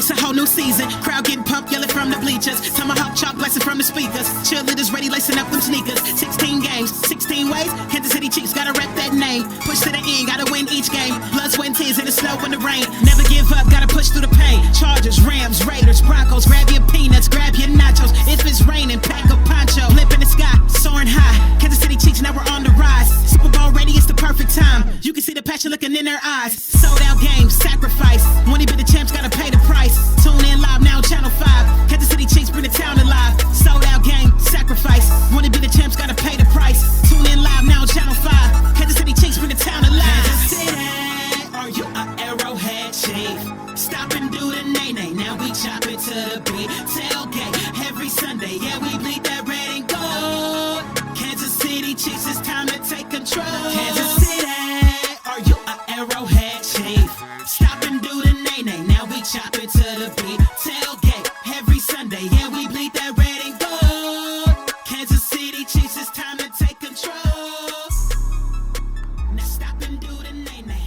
It's a whole new season. Crowd getting pumped, yelling from the bleachers. Tomahawk chop blasting from the speakers. Cheerleaders ready, lacing up them sneakers. 16 games, 16 ways. Kansas City Chiefs gotta rep that name. Push to the end, gotta win each game. Blood, sweat, and tears in the snow and the rain. Never give up, gotta push through the pain. Chargers, Rams, Raiders, Broncos. Grab your peanuts, grab your nachos. If it's raining, pack a poncho. Lip in the sky, soaring high. Kansas City Chiefs, now we're on the rise. Super Bowl ready, it's the perfect time. You can see the passion looking in their eyes. Sold out games, sacrifice. When he be the champs, gotta pay the price. Tune in live now, Channel 5. Kansas City Chiefs bring the town alive. Sold out game, sacrifice. When he be the champs, gotta pay the price. Tune in live now, Channel 5. Kansas City Chiefs bring the town alive. Kansas City, are you a Arrowhead Chief? Stop and do the nay-nay, now we chop it to the beat. Tailgate every Sunday, yeah, we bleed that red and gold. Kansas City Chiefs, it's time to take control. Kansas City, are you a Arrowhead Chief? Stop and do the nay-nay, now we chop it to the beat. Tailgate every Sunday, yeah, we bleed that red and gold. Kansas City Chiefs, it's time to take control. Now stop and do the nay-nay.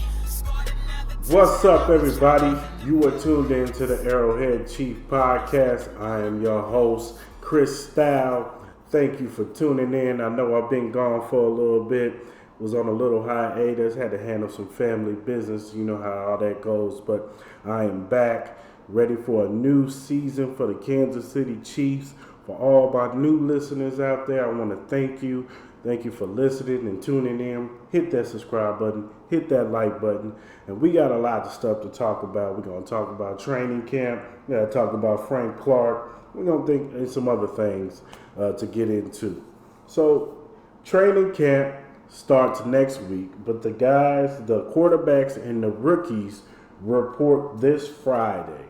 What's up, everybody? You are tuned in to the Arrowhead Chief Podcast. I am your host, Cris. Thank you for tuning in. I know I've been gone for a little bit. Was on a little hiatus. Had to handle some family business. You know how all that goes. But I am back, ready for a new season for the Kansas City Chiefs. For all my new listeners out there, I want to thank you. Thank you for listening and tuning in. Hit that subscribe button. Hit that like button. And we got a lot of stuff to talk about. We're going to talk about training camp. We're going to talk about Frank Clark. We're going to think and some other things to get into. So, training camp starts next week. But the guys, the quarterbacks and the rookies report this Friday.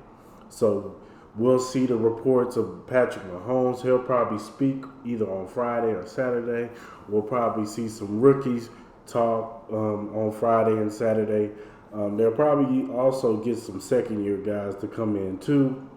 So, we'll see the reports of Patrick Mahomes. He'll probably speak either on Friday or Saturday. We'll probably see some rookies talk on Friday and Saturday. They'll probably also get some second-year guys to come in too.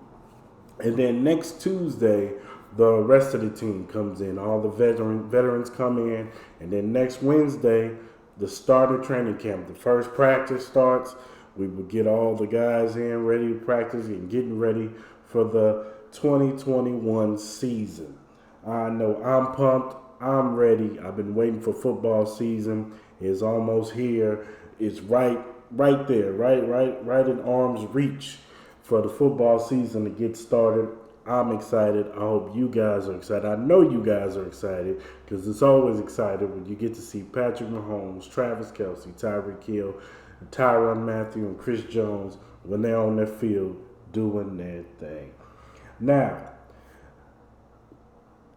And then next Tuesday, the rest of the team comes in. All the veterans come in. And then next Wednesday, the start of training camp. The first practice starts. We will get all the guys in, ready to practice and getting ready for the 2021 season. I know I'm pumped. I'm ready. I've been waiting for football season. It's almost here. It's right there, right in arm's reach for the football season to get started. I'm excited. I hope you guys are excited. I know you guys are excited because it's always exciting when you get to see Patrick Mahomes, Travis Kelce, Tyreek Hill, Tyrann Mathieu, and Chris Jones when they're on their field doing their thing. Now,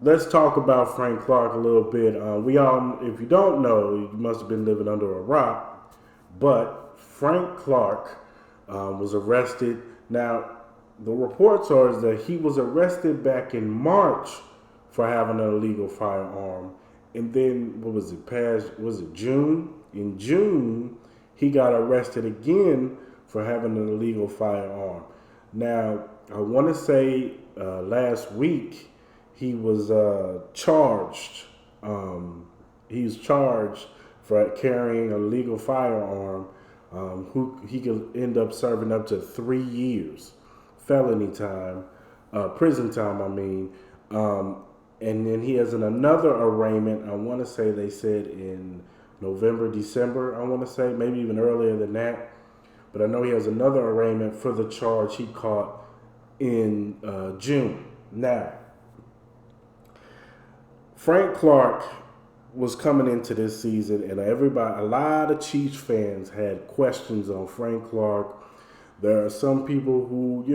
let's talk about Frank Clark a little bit. If you don't know, you must have been living under a rock, but Frank Clark was arrested. Now, the reports are that he was arrested back in March for having an illegal firearm. And then, was it June? In June, he got arrested again for having an illegal firearm. Now, I want to say last week he was charged. He was charged for carrying a legal firearm. He could end up serving up to 3 years, felony time, prison time. And then he has another arraignment. I want to say they said in November, December. I want to say maybe even earlier than that. But I know he has another arraignment for the charge he caught in June. Now, Frank Clark was coming into this season, and a lot of Chiefs fans had questions on Frank Clark. There are some people who,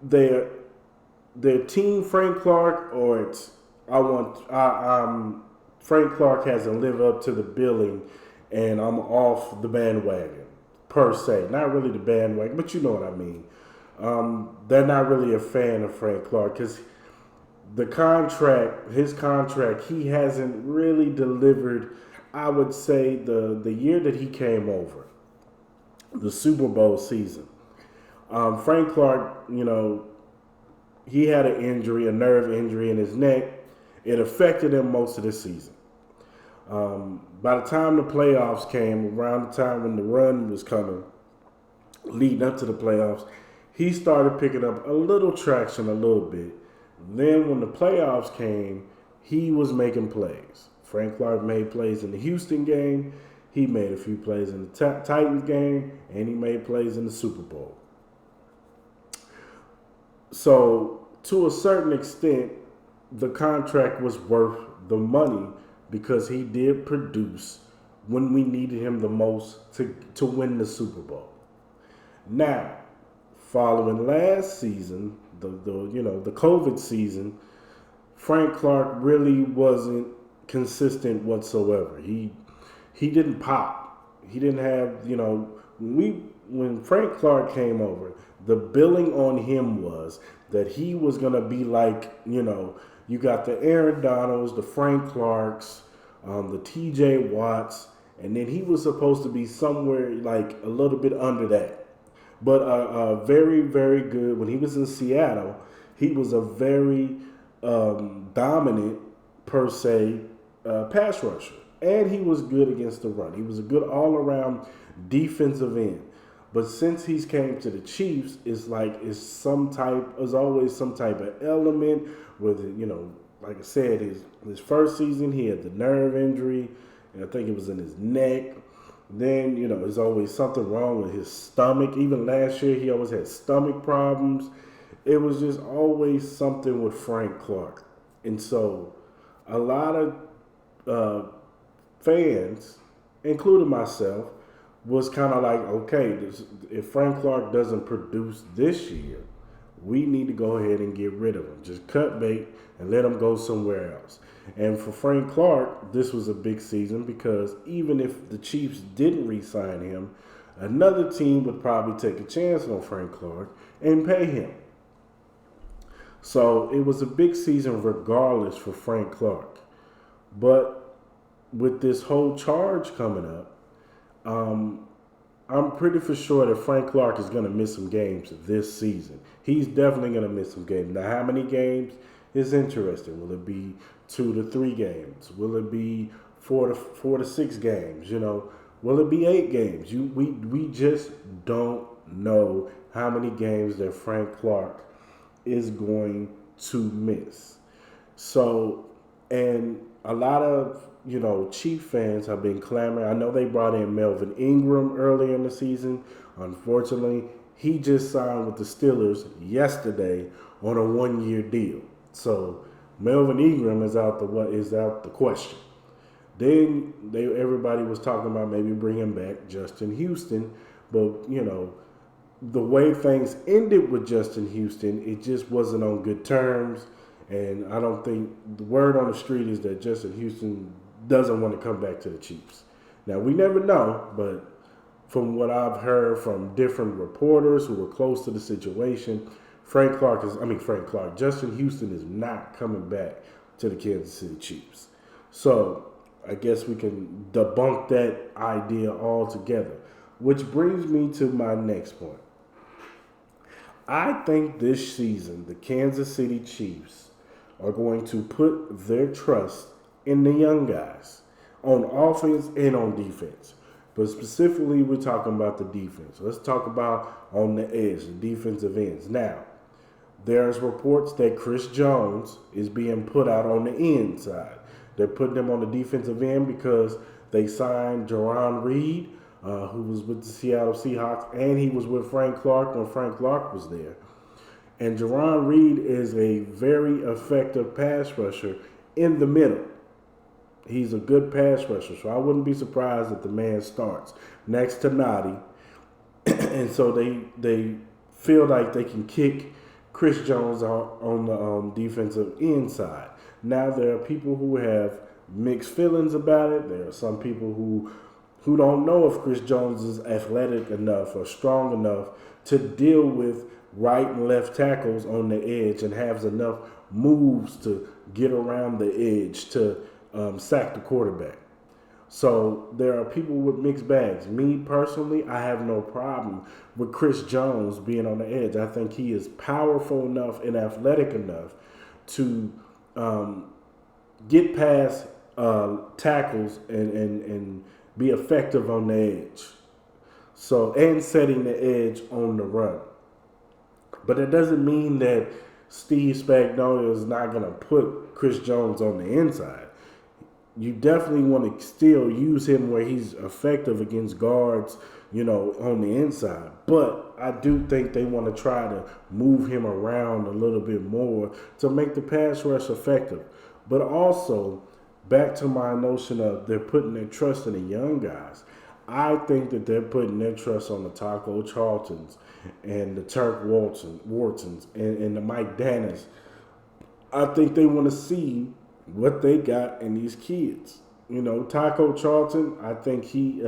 they're team Frank Clark, or it's Frank Clark hasn't lived up to the billing, and I'm off the bandwagon per se. Not really the bandwagon, but you know what I mean. They're not really a fan of Frank Clark because his contract, he hasn't really delivered. I would say the year that he came over, the Super Bowl season, Frank Clark, he had an injury, a nerve injury in his neck. It affected him most of the season. By the time the playoffs came, around the time when the run was coming, leading up to the playoffs, he started picking up a little traction a little bit. Then when the playoffs came, he was making plays. Frank Clark made plays in the Houston game. He made a few plays in the Titans game, and he made plays in the Super Bowl. So, to a certain extent, the contract was worth the money because he did produce when we needed him the most to win the Super Bowl. Now, following last season, the COVID season, Frank Clark really wasn't consistent whatsoever. He didn't pop. He didn't have, when Frank Clark came over, the billing on him was that he was going to be like, you got the Aaron Donalds, the Frank Clarks, the TJ Watts, and then he was supposed to be somewhere like a little bit under that. But very, very good. When he was in Seattle, he was a very dominant, per se, pass rusher. And he was good against the run. He was a good all-around defensive end. But since he's came to the Chiefs, it's always some type of element with, like I said, his first season, he had the nerve injury, and I think it was in his neck. Then, there's always something wrong with his stomach. Even last year, he always had stomach problems. It was just always something with Frank Clark. And so a lot of fans, including myself, was kind of like, okay, if Frank Clark doesn't produce this year, we need to go ahead and get rid of him. Just cut bait and let him go somewhere else. And for Frank Clark, this was a big season because even if the Chiefs didn't re-sign him, another team would probably take a chance on Frank Clark and pay him. So it was a big season regardless for Frank Clark. But with this whole charge coming up, I'm pretty for sure that Frank Clark is going to miss some games this season. He's definitely going to miss some games. Now, how many games is interesting? Will it be 2 to 3 games? Will it be 4 to 6 games? Will it be 8 games? We just don't know how many games that Frank Clark is going to miss. So, and a lot of Chief fans have been clamoring. I know they brought in Melvin Ingram earlier in the season. Unfortunately, he just signed with the Steelers yesterday on a 1-year deal. So Melvin Ingram is out the question. Then everybody was talking about maybe bringing back Justin Houston, but the way things ended with Justin Houston, it just wasn't on good terms. And I don't think the word on the street is that Justin Houston doesn't want to come back to the Chiefs. Now, we never know, but from what I've heard from different reporters who were close to the situation, Justin Houston is not coming back to the Kansas City Chiefs. So I guess we can debunk that idea altogether, which brings me to my next point. I think this season, the Kansas City Chiefs are going to put their trust in the young guys on offense and on defense. But specifically, we're talking about the defense. Let's talk about on the edge, the defensive ends. Now, there's reports that Chris Jones is being put out on the inside. They're putting him on the defensive end because they signed Jarran Reed, who was with the Seattle Seahawks, and he was with Frank Clark when Frank Clark was there. And Jarran Reed is a very effective pass rusher in the middle. He's a good pass rusher, so I wouldn't be surprised if the man starts next to Noddy. And so they feel like they can kick Chris Jones on the defensive end side. Now, there are people who have mixed feelings about it. There are some people who don't know if Chris Jones is athletic enough or strong enough to deal with right and left tackles on the edge and has enough moves to get around the edge to sack the quarterback. So there are people with mixed bags. Me personally, I have no problem with Chris Jones being on the edge. I think he is powerful enough and athletic enough to get past tackles and be effective on the edge. So, and setting the edge on the run. But it doesn't mean that Steve Spagnuolo is not going to put Chris Jones on the inside. You definitely want to still use him where he's effective against guards, on the inside. But I do think they want to try to move him around a little bit more to make the pass rush effective. But also, back to my notion of they're putting their trust in the young guys. I think that they're putting their trust on the Taco Charltons and the Turk Whartons and the Mike Dannas. I think they want to see what they got in these kids. Taco Charlton, I think he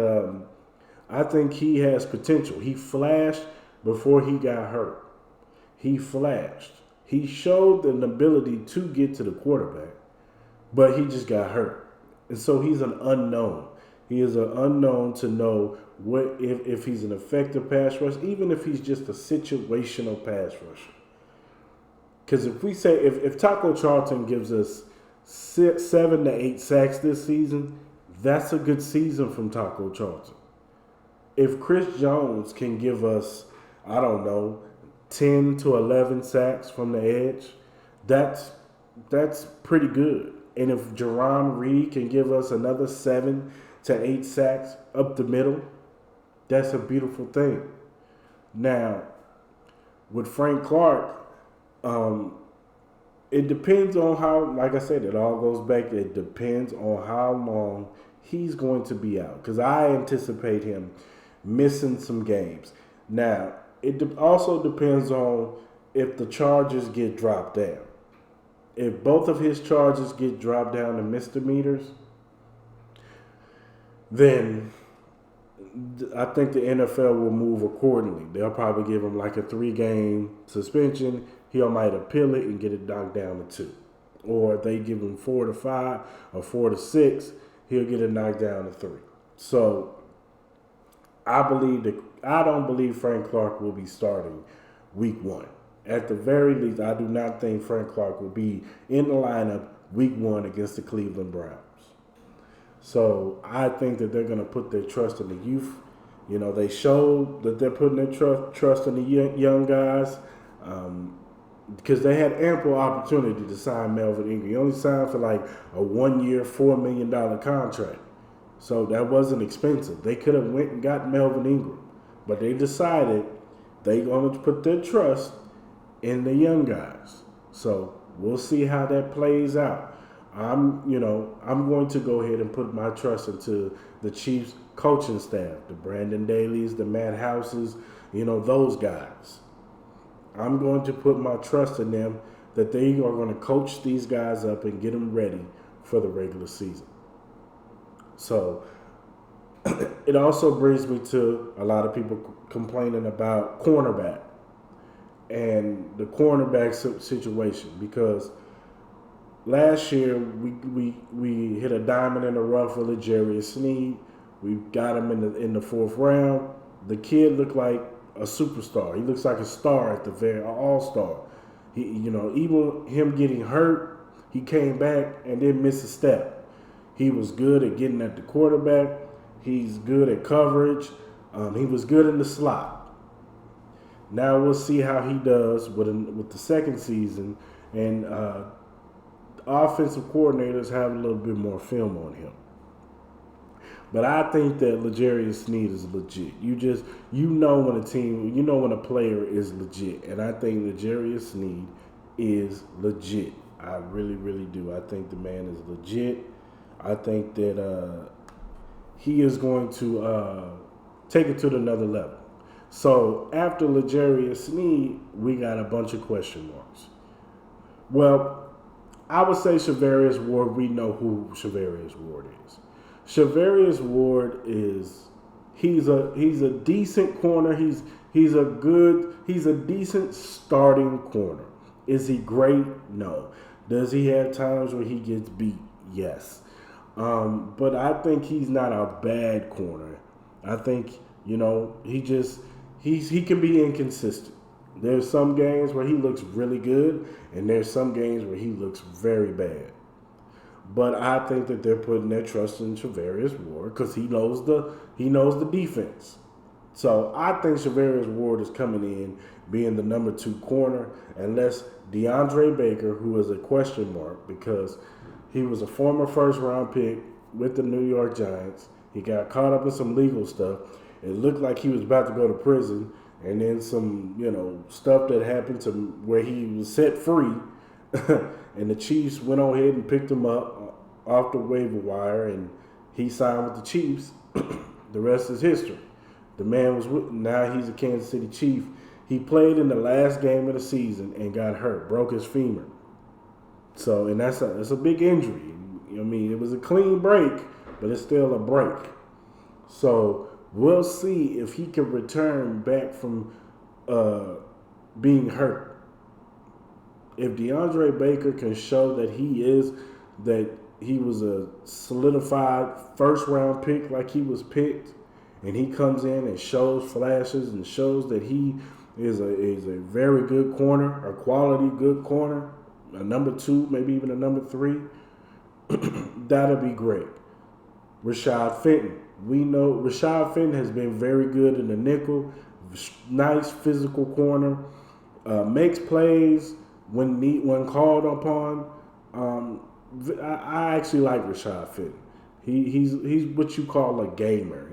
has potential. He flashed before he got hurt. He flashed. He showed an ability to get to the quarterback, but he just got hurt. And so he's an unknown. He is an unknown to know what if he's an effective pass rush, even if he's just a situational pass rusher. Because if we say, if Taco Charlton gives us 7 to 8 sacks this season, that's a good season from Taco Charlton. If Chris Jones can give us, 10 to 11 sacks from the edge, that's pretty good. And if Jerron Reed can give us another 7 to 8 sacks up the middle, that's a beautiful thing. Now, with Frank Clark, it depends on how, like I said, it all goes back. It depends on how long he's going to be out. Because I anticipate him missing some games. Now, it also depends on if the charges get dropped down. If both of his charges get dropped down to misdemeanors, then I think the NFL will move accordingly. They'll probably give him like a 3-game suspension. He might appeal it and get it knocked down to 2. Or if they give him 4 to 5 or 4 to 6, he'll get it knocked down to 3. So I don't believe Frank Clark will be starting week 1. At the very least, I do not think Frank Clark will be in the lineup week 1 against the Cleveland Browns. So I think that they're going to put their trust in the youth. They showed that they're putting their trust in the young guys because they had ample opportunity to sign Melvin Ingram. He only signed for like a 1-year, $4 million contract. So that wasn't expensive. They could have went and got Melvin Ingram. But they decided they're going to put their trust in the young guys. So we'll see how that plays out. I'm going to go ahead and put my trust into the Chiefs coaching staff, the Brandon Daly's, the Matt Houses, those guys. I'm going to put my trust in them that they are going to coach these guys up and get them ready for the regular season. So it also brings me to a lot of people complaining about cornerback and the cornerback situation, because last year we hit a diamond in the rough with L'Jarius Sneed. We got him in the 4th round. The kid looked like a superstar. He looks like a star at an all-star. He, even him getting hurt, he came back and didn't miss a step. He was good at getting at the quarterback. He's good at coverage. He was good in the slot. Now we'll see how he does with the second season, and offensive coordinators have a little bit more film on him. But I think that L'Jarius Sneed is legit. When a player is legit, and I think L'Jarius Sneed is legit. I really, really do. I think the man is legit. I think that he is going to take it to another level. So after L'Jarius Sneed, we got a bunch of question marks. Well, I would say Charvarius Ward. We know who Charvarius Ward is. Charvarius Ward he's a decent corner. He's a decent starting corner. Is he great? No. Does he have times where he gets beat? Yes. But I think he's not a bad corner. I think, he can be inconsistent. There's some games where he looks really good, and there's some games where he looks very bad. But I think that they're putting their trust in Charvarius Ward because he knows the defense. So I think Shavarius Ward is coming in being the number 2 corner, unless DeAndre Baker, who is a question mark because he was a former first-round pick with the New York Giants. He got caught up in some legal stuff. It looked like he was about to go to prison, and then some, stuff that happened to where he was set free, and the Chiefs went on ahead and picked him up off the waiver wire, and he signed with the Chiefs. The rest is history. The man now he's a Kansas City Chief. He played in the last game of the season and got hurt, broke his femur. So, and that's a big injury. I mean, it was a clean break, but it's still a break. So we'll see if he can return back from being hurt. If DeAndre Baker can show that he was a solidified first-round pick like he was picked, and he comes in and shows flashes and shows that he is a very good corner, a quality good corner, a number 2, maybe even a number 3, that'll be great. Rashad Fenton. We know Rashad Fenton has been very good in the nickel, nice physical corner, makes plays when called upon. I actually like Rashad Fenton. He's what you call a gamer.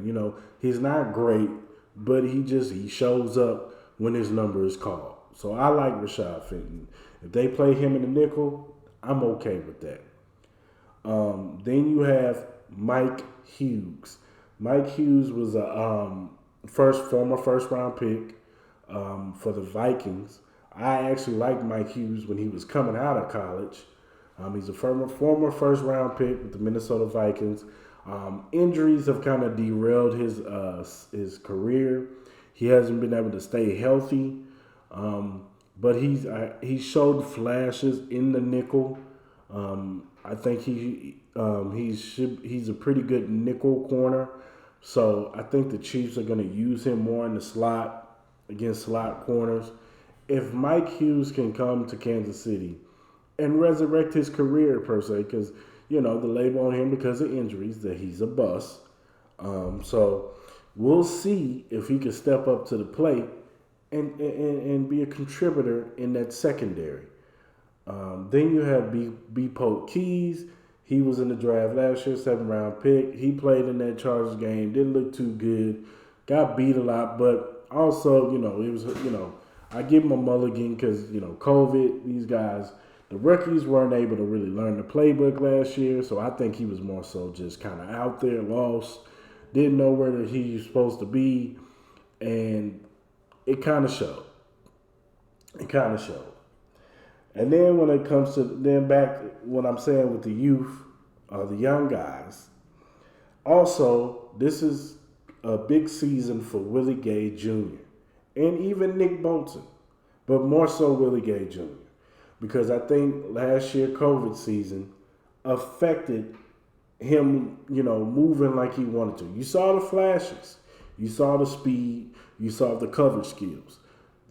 He's not great, but he shows up when his number is called. So I like Rashad Fenton. If they play him in the nickel, I'm okay with that. Then you have Mike Hughes. Mike Hughes was a former first-round pick for the Vikings. I actually liked Mike Hughes when he was coming out of college. He's a former first-round pick with the Minnesota Vikings. Injuries have kind of derailed his career. He hasn't been able to stay healthy, but he showed flashes in the nickel. I think he's a pretty good nickel corner. So I think the Chiefs are going to use him more in the slot against slot corners. If Mike Hughes can come to Kansas City and resurrect his career per se, because the label on him because of injuries that he's a bust. So we'll see if he can step up to the plate and be a contributor in that secondary. Then you have B. Pope Keys. He was in the draft last year, 7th-round pick. He played in that Chargers game, didn't look too good, got beat a lot, but also, it was, I give him a mulligan because, COVID, these guys, the rookies weren't able to really learn the playbook last year, so I think he was more so just kind of out there, lost, didn't know where he was supposed to be, and it kind of showed. And then when it comes to back what I'm saying with the youth, the young guys, also this is a big season for Willie Gay Jr. and even Nick Bolton, but more so Willie Gay Jr. Because I think last year COVID season affected him, moving like he wanted to. You saw the flashes, you saw the speed, you saw the coverage skills.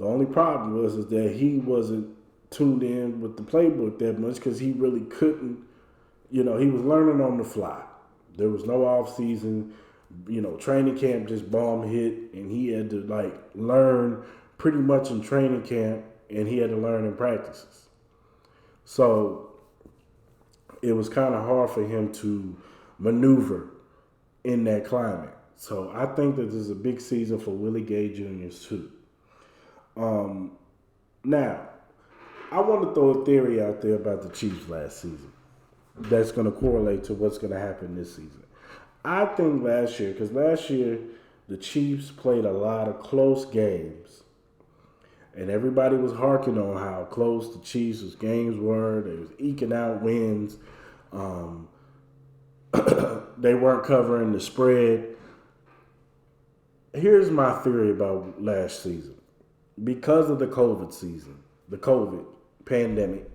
The only problem is that he wasn't tuned in with the playbook that much because he really couldn't, he was learning on the fly. There was no off season, training camp just bomb hit, and he had to learn pretty much in training camp, and he had to learn in practices. So it was kind of hard for him to maneuver in that climate. So I think that this is a big season for Willie Gay Jr. too. Now, I want to throw a theory out there about the Chiefs last season that's going to correlate to what's going to happen this season. I think last year the Chiefs played a lot of close games, and everybody was harking on how close the Chiefs' games were. They was eking out wins. They weren't covering the spread. Here's my theory about last season. Because of the COVID season, the COVID pandemic,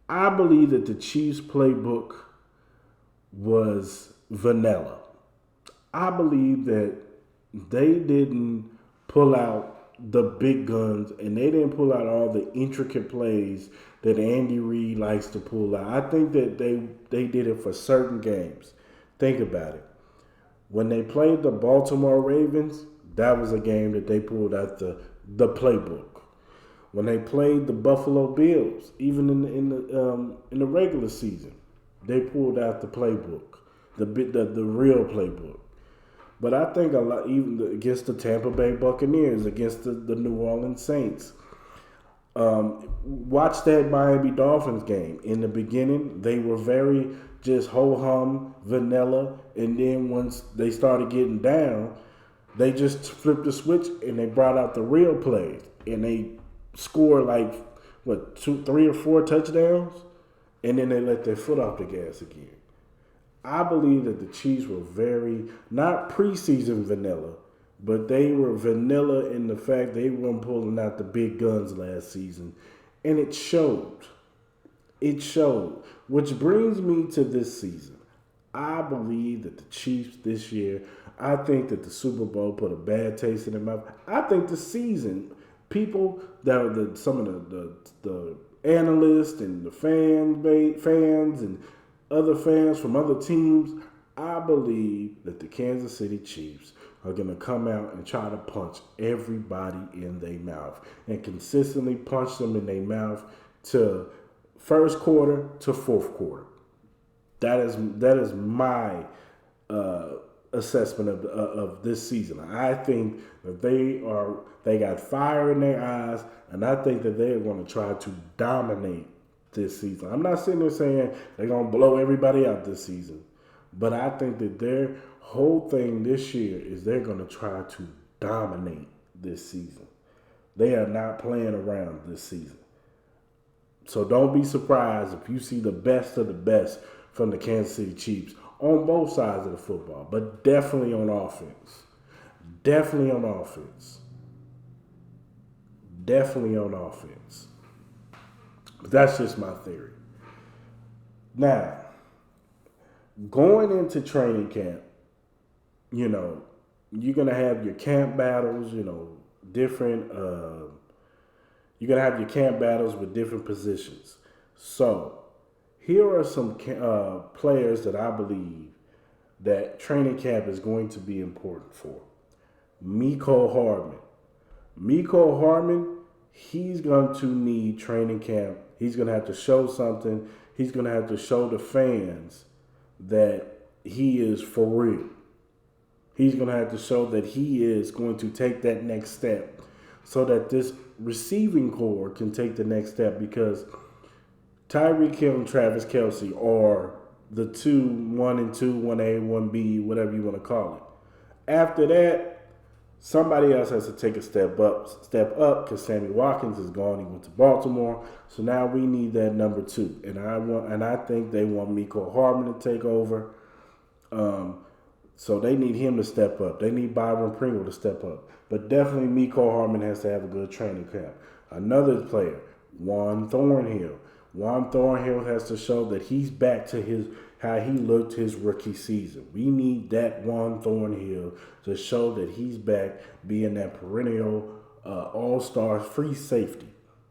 I believe that the Chiefs playbook was vanilla. I believe that they didn't pull out the big guns and they didn't pull out all the intricate plays that Andy Reid likes to pull out. I think that they did it for certain games. Think about it. When they played the Baltimore Ravens, that was a game that they pulled out the playbook. When they played the Buffalo Bills, even in the regular season, they pulled out the playbook, the real playbook. But I think a lot, even against the Tampa Bay Buccaneers, against the New Orleans Saints. Watch that Miami Dolphins game. In the beginning, they were very just ho-hum, vanilla, and then once they started getting down, they just flipped the switch and they brought out the real plays, and they scored like 3 or 4 touchdowns, and then they let their foot off the gas again. I believe that the Chiefs were very, not preseason vanilla, but they were vanilla in the fact they weren't pulling out the big guns last season. And it showed. It showed. Which brings me to this season. I believe that the Chiefs this year, I think that the Super Bowl put a bad taste in their mouth. I think the season, people that are some of the analysts and the fans and other fans from other teams, I believe that the Kansas City Chiefs are going to come out and try to punch everybody in their mouth and consistently punch them in their mouth to first quarter to fourth quarter. That is my assessment of this season. I think that they got fire in their eyes, and I think that they're going to try to dominate this season. I'm not sitting there saying they're going to blow everybody out this season, but I think that their whole thing this year is they're going to try to dominate this season. They are not playing around this season. So don't be surprised if you see the best of the best from the Kansas City Chiefs on both sides of the football, but definitely on offense. Definitely on offense. Definitely on offense. But that's just my theory. Now, going into training camp, you're going to have your camp battles, different, you're going to have your camp battles with different positions. So, here are some players that I believe that training camp is going to be important for. Mecole Hardman. Mecole Hardman, he's going to need training camp. He's going to have to show something. He's going to have to show the fans that he is for real. He's going to have to show that he is going to take that next step so that this receiving core can take the next step, because Tyreek Hill and Travis Kelce are the 1 and 2, 1A, 1B, whatever you want to call it. After that, somebody else has to take a step up because Sammy Watkins is gone. He went to Baltimore. So now we need that number 2. And I think they want Mecole Hardman to take over. So they need him to step up. They need Byron Pringle to step up. But definitely Mecole Hardman has to have a good training camp. Another player, Juan Thornhill. Juan Thornhill has to show that he's back to how he looked his rookie season. We need that Juan Thornhill to show that he's back being that perennial all-star free safety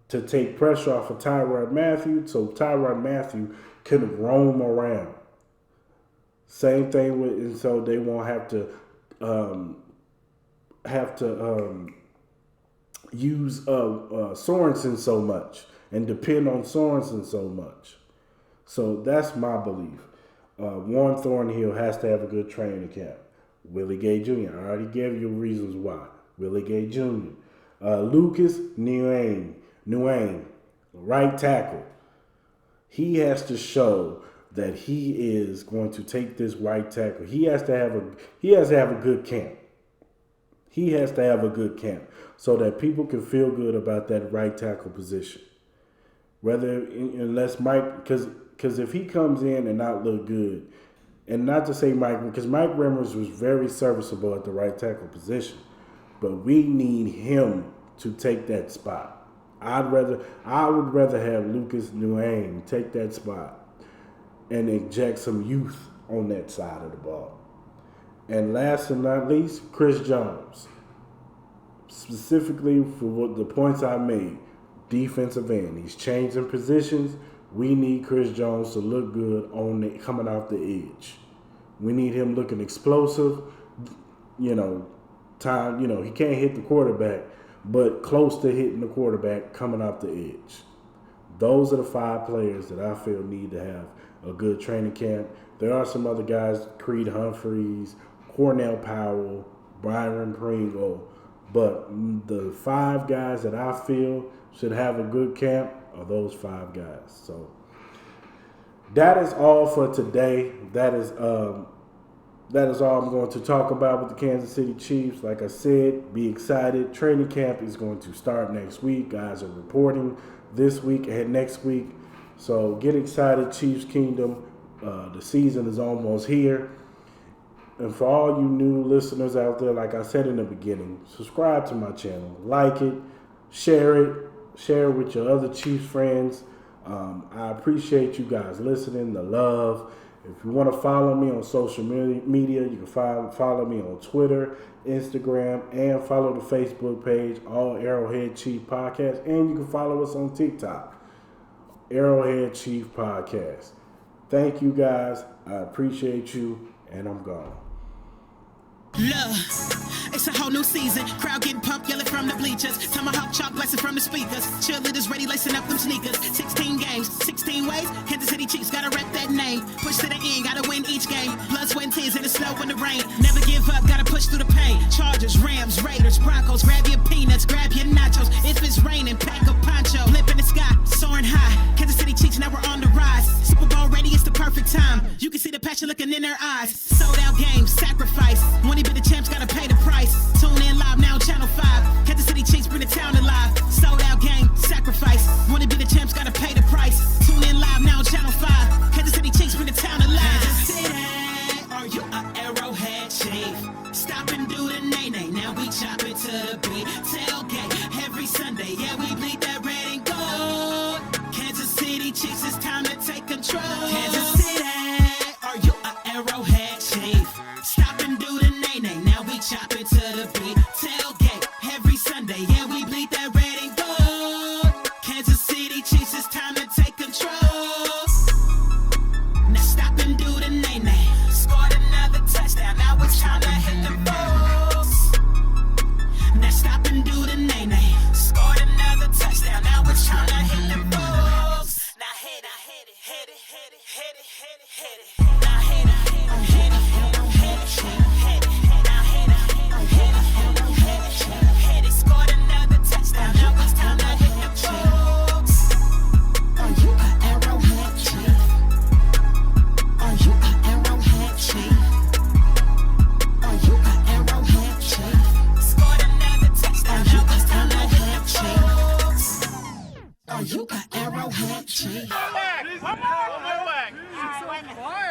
to take pressure off of Tyrann Mathieu so Tyrann Mathieu can roam around. Same thing and so they won't have to use Sorensen so much and depend on Sorensen so much. So that's my belief. Juan Thornhill has to have a good training camp. Willie Gay Jr. I already gave you reasons why. Willie Gay Jr. Lucas Nguyen, right tackle. He has to show that he is going to take this right tackle. He has to have a good camp. He has to have a good camp so that people can feel good about that right tackle position. Unless Mike, because if he comes in and not look good, and not to say Mike, because Mike Remmers was very serviceable at the right tackle position, but we need him to take that spot. I would rather have Lucas Nguyen take that spot and inject some youth on that side of the ball. And last and not least, Chris Jones. Specifically for the points I made, defensive end. He's changing positions. We need Chris Jones to look good coming off the edge. We need him looking explosive. He can't hit the quarterback, but close to hitting the quarterback coming off the edge. Those are the 5 players that I feel need to have a good training camp. There are some other guys, Creed Humphreys, Cornell Powell, Byron Pringle, but the 5 guys that I feel should have a good camp are those 5 guys. So that is all for today. That is all I'm going to talk about with the Kansas City Chiefs. Like I said, be excited. Training camp is going to start next week. Guys are reporting this week and next week. So get excited, Chiefs Kingdom. The season is almost here. And for all you new listeners out there, like I said in the beginning, subscribe to my channel. Like it. Share it with your other Chiefs friends. I appreciate you guys listening, the love. If you want to follow me on social media, you can follow me on Twitter, Instagram, and follow the Facebook page, All Arrowhead Chief Podcast. And you can follow us on TikTok, Arrowhead Chief Podcast. Thank you guys. I appreciate you, and I'm gone. Love, it's a whole new season. Crowd getting pumped, yelling from the bleachers. Tomahawk chop blasting from the speakers. Cheerleaders ready, lacing up them sneakers. 16 games, 16 ways. Kansas City Chiefs gotta rep that name. Push to the end, gotta win each game. Blood, sweat, and tears in the snow and the rain. Never give up, gotta push through the pain. Chargers, Rams, Raiders, Broncos. Grab your peanuts, grab your nachos. If it's raining, pack a poncho. Lip in the sky, soaring high. Kansas City Chiefs, now we're on the rise. Super Bowl ready, it's the perfect time. You can see the passion looking in their eyes. Sold out games, sacrifice. When he be the champs, gotta pay the price. Tune in live now, Channel 5. Kansas City Chiefs bring the town alive. Sold out game, sacrifice. Wanna be the champs, gotta pay the price. Tune in live now, Channel 5. Kansas City Chiefs bring the town alive. Kansas City, are you an Arrowhead Chief? Stop and do the nay-nay, now we chop it to the beat. Tailgate every Sunday, yeah, we bleed that red and gold. Kansas City Chiefs, it's time to take control. Kansas City, are you an Arrowhead Chief? Stop and do the nay-nay, now we chop it to the beat. Tailgate every Sunday, yeah, we bleed that red and gold. Kansas City Chiefs, it's time to take control. Now stop and do the nay-nay. Scored another touchdown, now it's time to hit the balls. Now stop and do the nay-nay. Scored another touchdown, now it's time to hit the balls. Now hit it, hit it, hit it, hit it, hit it, hit it. Now hit it, hit it, hit it, hit it, hit it, hit it. Now hit it, hit it, hit it, hit it, hit it, hit it. Scored another touchdown, now it's time to hit the balls. Are you an Arrowhead Chief? Are you an Arrowhead Chief? Are you an Arrowhead Chief? Scored another touchdown, now it's time to hit the balls. Are you an Arrowhead Chief? One more back. All right, wait a minute.